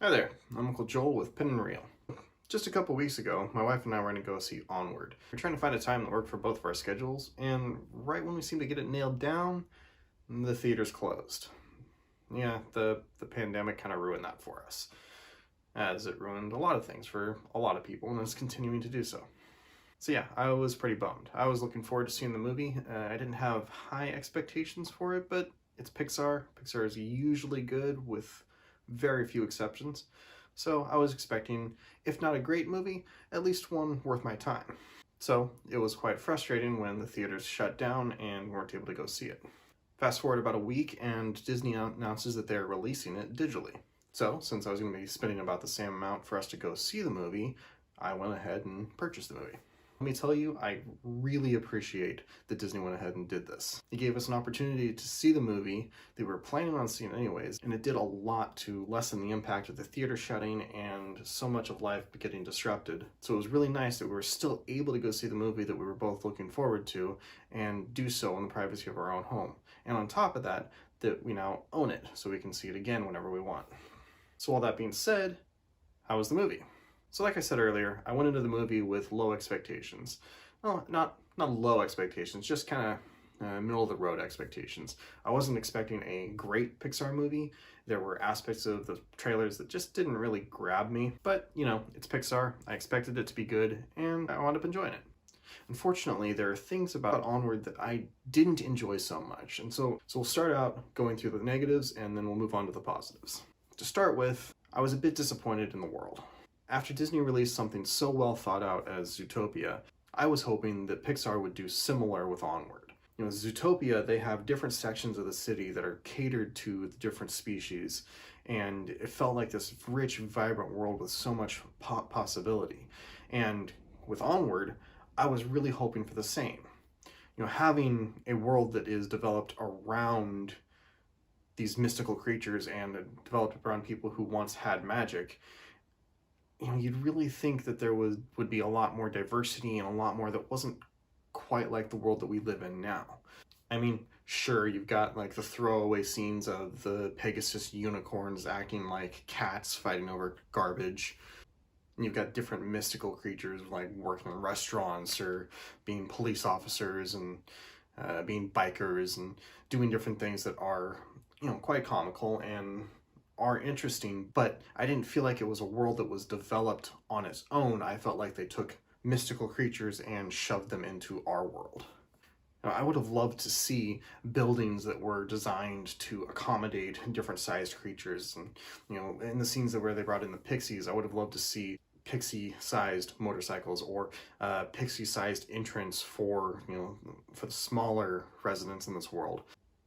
Hi there, I'm Uncle Joel with Pin and Reel. Just a couple weeks ago, my wife and I were going to go see Onward. We're trying to find a time that worked for both of our schedules, and right when we seemed to get it nailed down, the theaters closed. Yeah, the pandemic kind of ruined that for us, as it ruined a lot of things for a lot of people, and it's continuing to do so. So yeah, I was pretty bummed. I was looking forward to seeing the movie. I didn't have high expectations for it, but it's Pixar. Pixar is usually good with very few exceptions. So I was expecting, if not a great movie, at least one worth my time. So it was quite frustrating when the theaters shut down and we weren't able to go see it. Fast forward about a week and Disney announces that they're releasing it digitally. So since I was going to be spending about the same amount for us to go see the movie, I went ahead and purchased the movie. Let me tell you, I really appreciate that Disney went ahead and did this. It gave us an opportunity to see the movie that we were planning on seeing anyways, and it did a lot to lessen the impact of the theater shutting and so much of life getting disrupted. So it was really nice that we were still able to go see the movie that we were both looking forward to and do so in the privacy of our own home. And on top of that, that we now own it, so we can see it again whenever we want. So all that being said, how was the movie? So like I said earlier, I went into the movie with low expectations. Well, not low expectations, just kind of middle of the road expectations. I wasn't expecting a great Pixar movie. There were aspects of the trailers that just didn't really grab me, but you know, it's Pixar. I expected it to be good, and I wound up enjoying it. Unfortunately, there are things about Onward that I didn't enjoy so much, and so we'll start out going through the negatives, and then we'll move on to the positives. To start with, I was a bit disappointed in the world. After Disney released something so well thought out as Zootopia, I was hoping that Pixar would do similar with Onward. You know, Zootopia, they have different sections of the city that are catered to the different species, and it felt like this rich, vibrant world with so much possibility. And with Onward, I was really hoping for the same. You know, having a world that is developed around these mystical creatures and developed around people who once had magic, you know, you'd really think that there would be a lot more diversity and a lot more that wasn't quite like the world that we live in now. I mean, sure, you've got like the throwaway scenes of the Pegasus unicorns acting like cats fighting over garbage. And you've got different mystical creatures like working in restaurants or being police officers and being bikers and doing different things that are, you know, quite comical and are interesting, but I didn't feel like it was a world that was developed on its own. I felt like they took mystical creatures and shoved them into our world. Now, I would have loved to see buildings that were designed to accommodate different sized creatures, and you know, in the scenes where they brought in the pixies, I would have loved to see pixie-sized motorcycles or pixie-sized entrance for, you know, for the smaller residents in this world.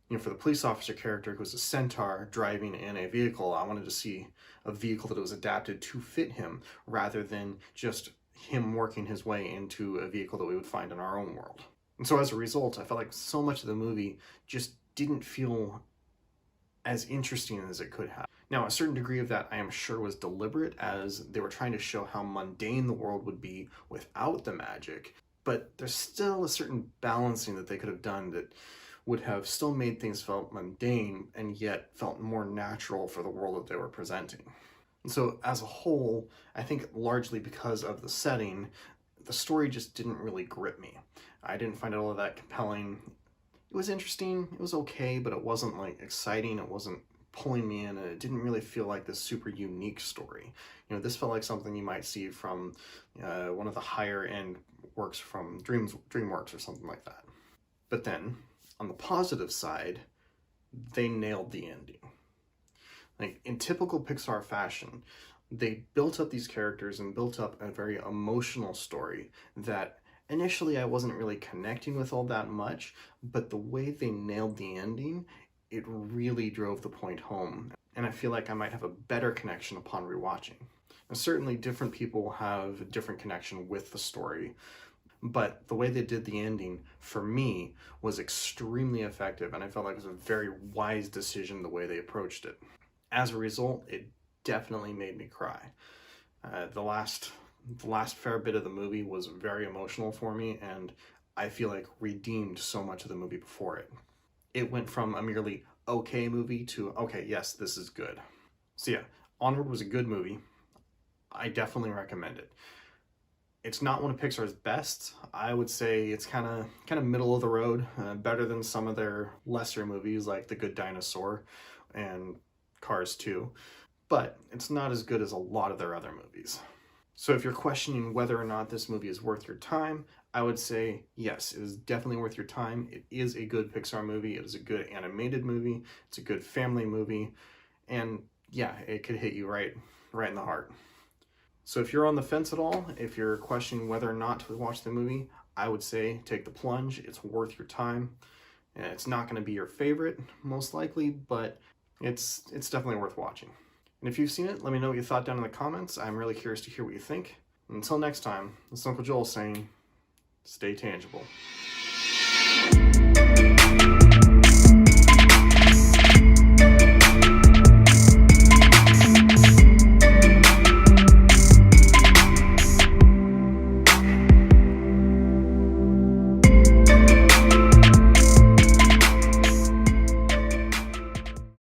You know, for the police officer character who's a centaur driving in a vehicle, I wanted to see a vehicle that was adapted to fit him rather than just him working his way into a vehicle that we would find in our own world. And so as a result, I felt like so much of the movie just didn't feel as interesting as it could have. Now, a certain degree of that I am sure was deliberate, as they were trying to show how mundane the world would be without the magic, but there's still a certain balancing that they could have done that would have still made things felt mundane and yet felt more natural for the world that they were presenting. And so as a whole, I think largely because of the setting, the story just didn't really grip me. I didn't find it all that compelling. It was interesting, it was okay, but it wasn't like exciting, it wasn't pulling me in, and it didn't really feel like this super unique story. You know, this felt like something you might see from one of the higher end works from DreamWorks or something like that. But then, on the positive side, they nailed the ending. Like, in typical Pixar fashion, they built up these characters and built up a very emotional story that initially I wasn't really connecting with all that much, but the way they nailed the ending, it really drove the point home. And I feel like I might have a better connection upon rewatching. And certainly different people have a different connection with the story, but the way they did the ending, for me, was extremely effective, and I felt like it was a very wise decision the way they approached it. As a result, it definitely made me cry. The last fair bit of the movie was very emotional for me, and I feel like redeemed so much of the movie before it. It went from a merely okay movie to, okay, yes, this is good. So yeah, Onward was a good movie. I definitely recommend it. It's not one of Pixar's best. I would say it's kind of middle of the road, better than some of their lesser movies like The Good Dinosaur and Cars 2, but it's not as good as a lot of their other movies. So if you're questioning whether or not this movie is worth your time, I would say yes, it is definitely worth your time. It is a good Pixar movie. It is a good animated movie. It's a good family movie. And yeah, it could hit you right in the heart. So if you're on the fence at all, if you're questioning whether or not to watch the movie, I would say take the plunge. It's worth your time. And it's not going to be your favorite, most likely, but it's definitely worth watching. And if you've seen it, let me know what you thought down in the comments. I'm really curious to hear what you think. Until next time, this is Uncle Joel saying, stay tangible.